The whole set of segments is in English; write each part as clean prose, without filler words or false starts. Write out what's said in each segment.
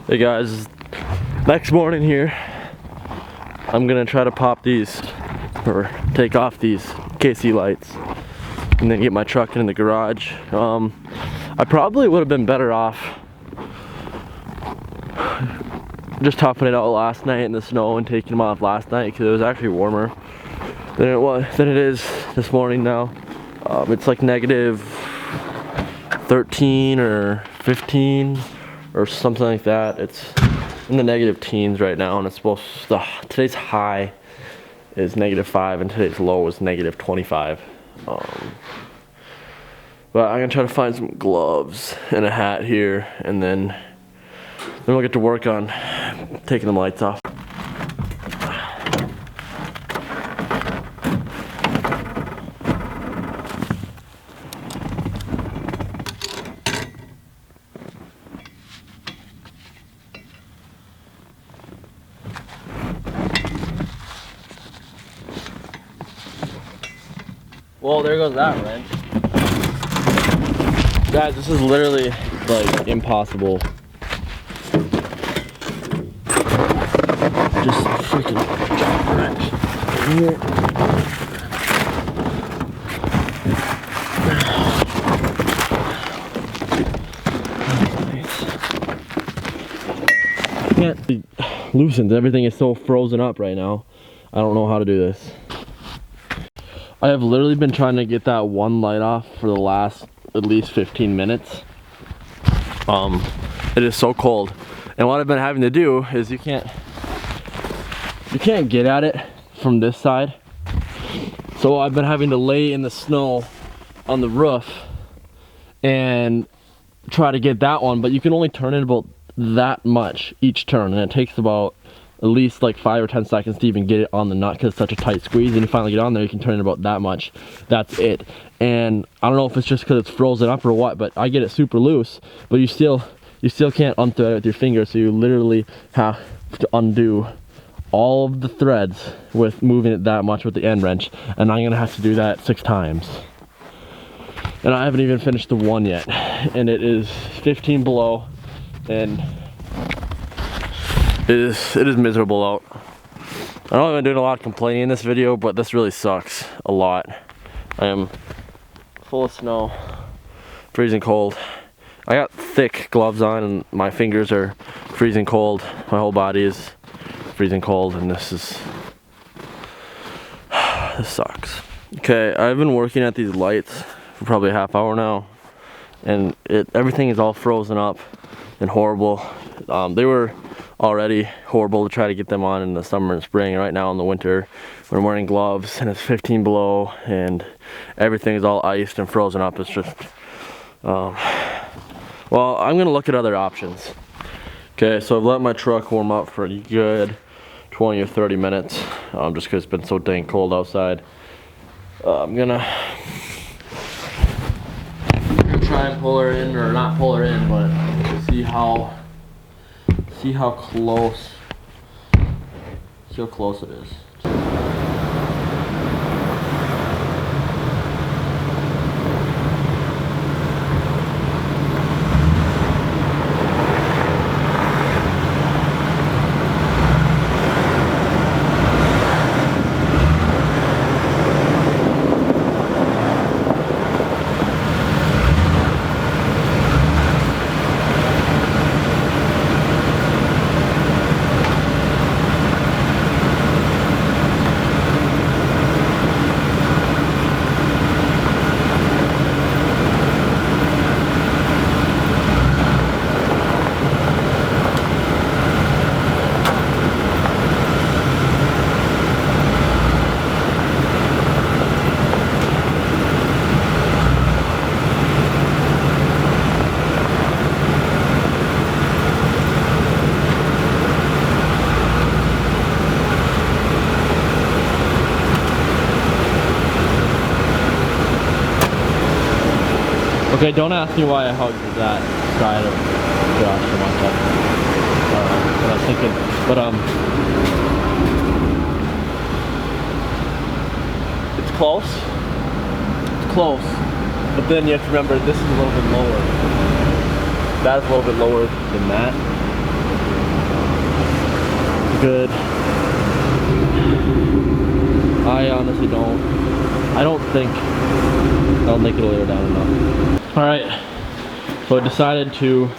Hey guys, next morning here, I'm gonna try to pop these, or take off these KC lights, and then get my truck in the garage. I probably would have been better off just toughing it out last night in the snow and taking them off last night, because it was actually warmer than it is this morning now. It's like negative 13 or 15 or something like that. It's in the negative teens right now, and it's supposed to, today's high is -5 and today's low is -25. But I'm gonna try to find some gloves and a hat here, and then we'll get to work on taking the lights off. Well, there goes that wrench. Guys, this is literally like impossible. Just freaking wrench here. Can't be loosened. Everything is so frozen up right now. I don't know how to do this. I have literally been trying to get that one light off for the last at least 15 minutes. It is so cold, and what I've been having to do is you can't get at it from this side, so I've been having to lay in the snow on the roof and try to get that one, but you can only turn it about that much each turn, and it takes about at least like 5 or 10 seconds to even get it on the nut, because it's such a tight squeeze. And you finally get on there, you can turn it about that much. That's it. And I don't know if it's just because it's frozen up or what, but I get it super loose, but you still can't unthread it with your finger, so you literally have to undo all of the threads with moving it that much with the end wrench, and I'm gonna have to do that 6 times. And I haven't even finished the one yet, and it is 15 below, and it is miserable out. I know I've been doing a lot of complaining in this video, but this really sucks a lot. I am full of snow, freezing cold. I got thick gloves on and my fingers are freezing cold. My whole body is freezing cold, and this sucks. Okay, I've been working at these lights for probably a half hour now, and everything is all frozen up and horrible. They were already horrible to try to get them on in the summer and spring. Right now in the winter, when I'm wearing gloves and it's 15 below and everything is all iced and frozen up, it's just well, I'm gonna look at other options. Okay, so I've let my truck warm up for a good 20 or 30 minutes, just because it's been so dang cold outside. I'm gonna try and pull her in, or not pull her in, but see how close it is. Okay, don't ask me why I hugged that side of Josh so much. That's what I was thinking. But it's close. It's close. But then you have to remember this is a little bit lower. That's a little bit lower than that. good. I honestly don't. I don't think it'll air down enough. All right, so I decided to,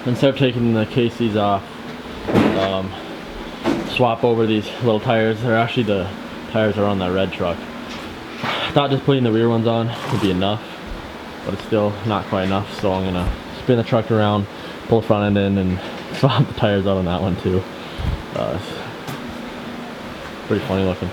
instead of taking the KCs off, swap over these little tires. They're actually the tires that are on that red truck. I thought just putting the rear ones on would be enough, but it's still not quite enough. So I'm gonna spin the truck around, pull the front end in, and swap the tires out on that one too. It's pretty funny looking.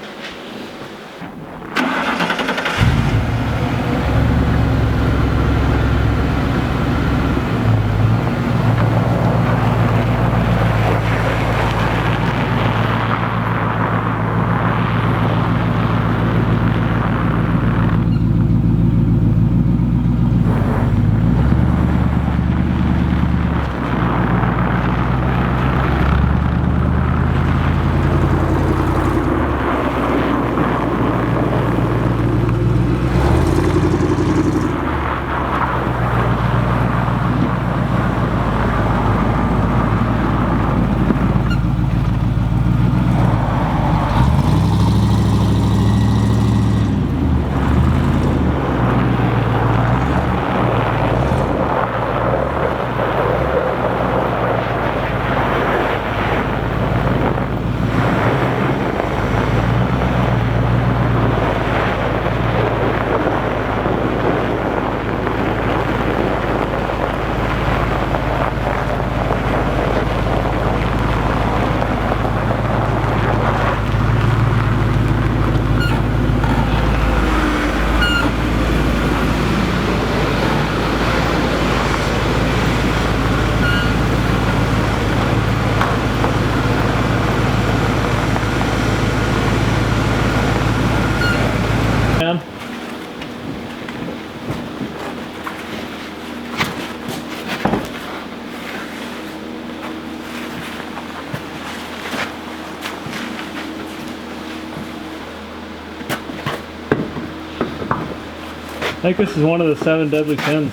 I think this is one of the 7 deadly sins.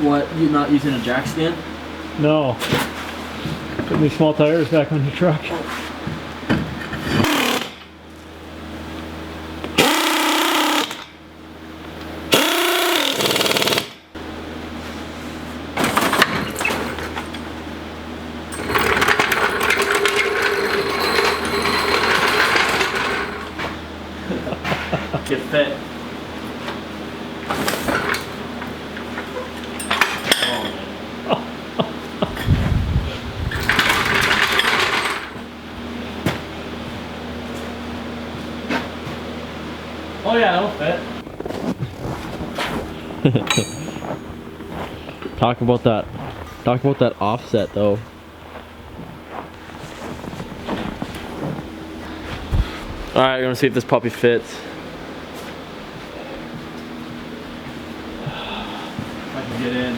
What, you not using a jack stand? No. Putting these small tires back on your truck. Get fit. Oh yeah, that'll fit. Talk about that offset though. Alright, we're gonna see if this puppy fits. If I can get in.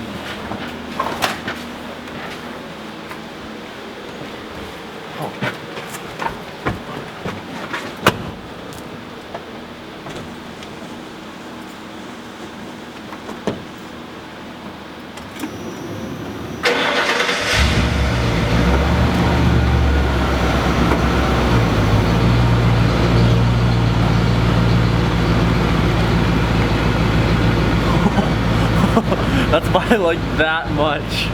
That's by like that much.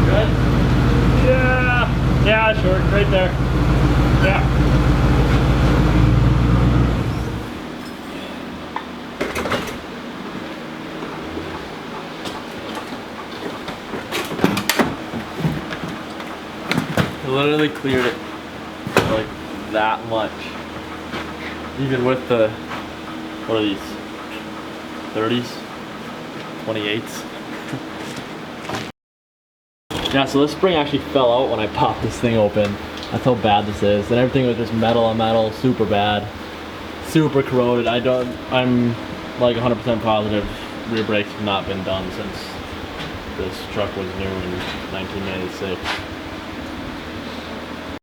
Good? Yeah! Yeah, short, right there. Yeah. Literally cleared it like that much. Even with the, what are these? 30s? 28s? Yeah, so this spring actually fell out when I popped this thing open. That's how bad this is. And everything was just metal on metal, super bad. Super corroded. I'm like 100% positive rear brakes have not been done since This truck was new in 1996.